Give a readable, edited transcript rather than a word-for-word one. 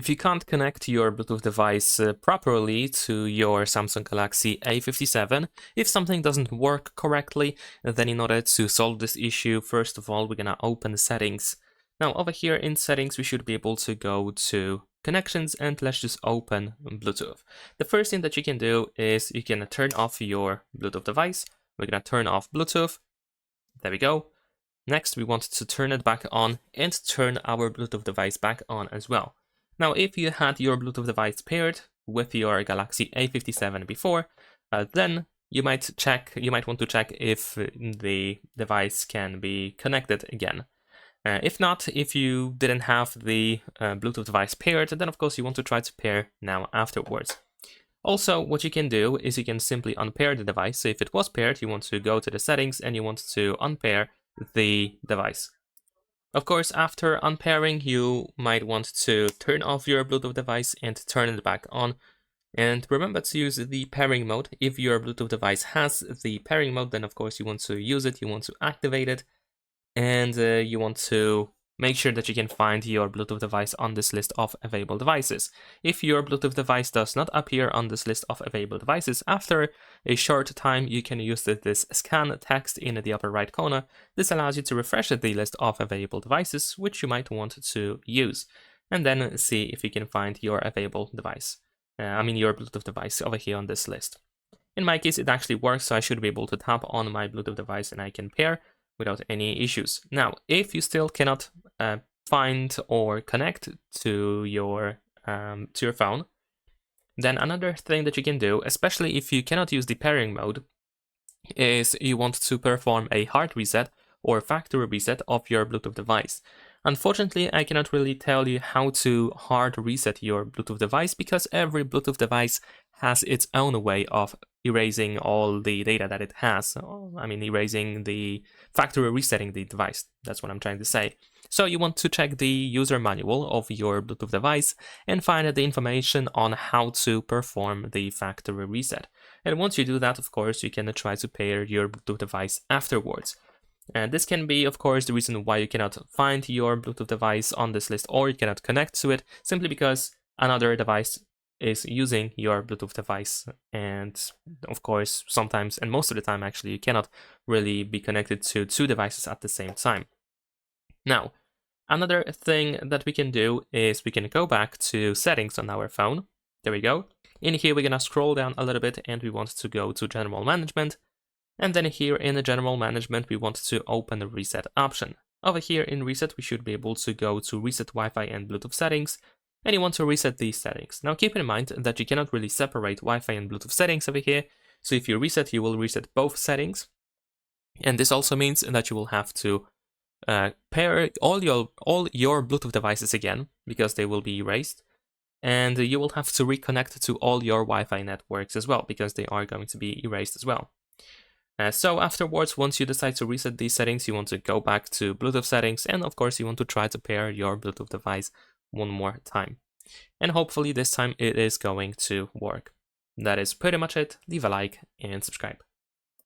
If you can't connect your Bluetooth device properly to your Samsung Galaxy A57, if something doesn't work correctly, then in order to solve this issue, first of all, we're gonna open the settings. Now over here in settings, we should be able to go to connections and let's just open Bluetooth. The first thing that you can do is you can turn off your Bluetooth device. We're gonna turn off Bluetooth. There we go. Next, we want to turn it back on and turn our Bluetooth device back on as well. Now, if you had your Bluetooth device paired with your Galaxy A57 before, then you might want to check if the device can be connected again. If not, if you didn't have the Bluetooth device paired, then of course you want to try to pair now afterwards. Also, what you can do is you can simply unpair the device. So if it was paired, you want to go to the settings and you want to unpair the device. Of course, after unpairing, you might want to turn off your Bluetooth device and turn it back on. And remember to use the pairing mode. If your Bluetooth device has the pairing mode, then of course you want to use it, you want to activate it, and you want to make sure that you can find your Bluetooth device on this list of available devices. If your Bluetooth device does not appear on this list of available devices, after a short time you can use this scan text in the upper right corner. This allows you to refresh the list of available devices which you might want to use, and then see if you can find your available device. Your Bluetooth device over here on this list. In my case, it actually works, so I should be able to tap on my Bluetooth device and I can pair without any issues. Now, if you still cannot find or connect to your phone, then another thing that you can do, especially if you cannot use the pairing mode, is you want to perform a hard reset or factory reset of your Bluetooth device. Unfortunately, I cannot really tell you how to hard reset your Bluetooth device because every Bluetooth device has its own way of erasing all the data that it has. Erasing the factory resetting the device. That's what I'm trying to say. So you want to check the user manual of your Bluetooth device and find the information on how to perform the factory reset. And once you do that, of course, you can try to pair your Bluetooth device afterwards. And this can be, of course, the reason why you cannot find your Bluetooth device on this list or you cannot connect to it, simply because another device is using your Bluetooth device. And of course, sometimes, and most of the time actually, you cannot really be connected to two devices at the same time. Now, another thing that we can do is we can go back to settings on our phone. There we go. In here, we're gonna scroll down a little bit and we want to go to general management. And then here in the general management, we want to open the reset option. Over here in reset, we should be able to go to reset Wi-Fi and Bluetooth settings, and you want to reset these settings. Now keep in mind that you cannot really separate Wi-Fi and Bluetooth settings over here. So if you reset, you will reset both settings. And this also means that you will have to pair all your Bluetooth devices again, because they will be erased. And you will have to reconnect to all your Wi-Fi networks as well, because they are going to be erased as well. So afterwards, once you decide to reset these settings, you want to go back to Bluetooth settings, and of course you want to try to pair your Bluetooth device one more time. And hopefully this time it is going to work. That is pretty much it. Leave a like and subscribe.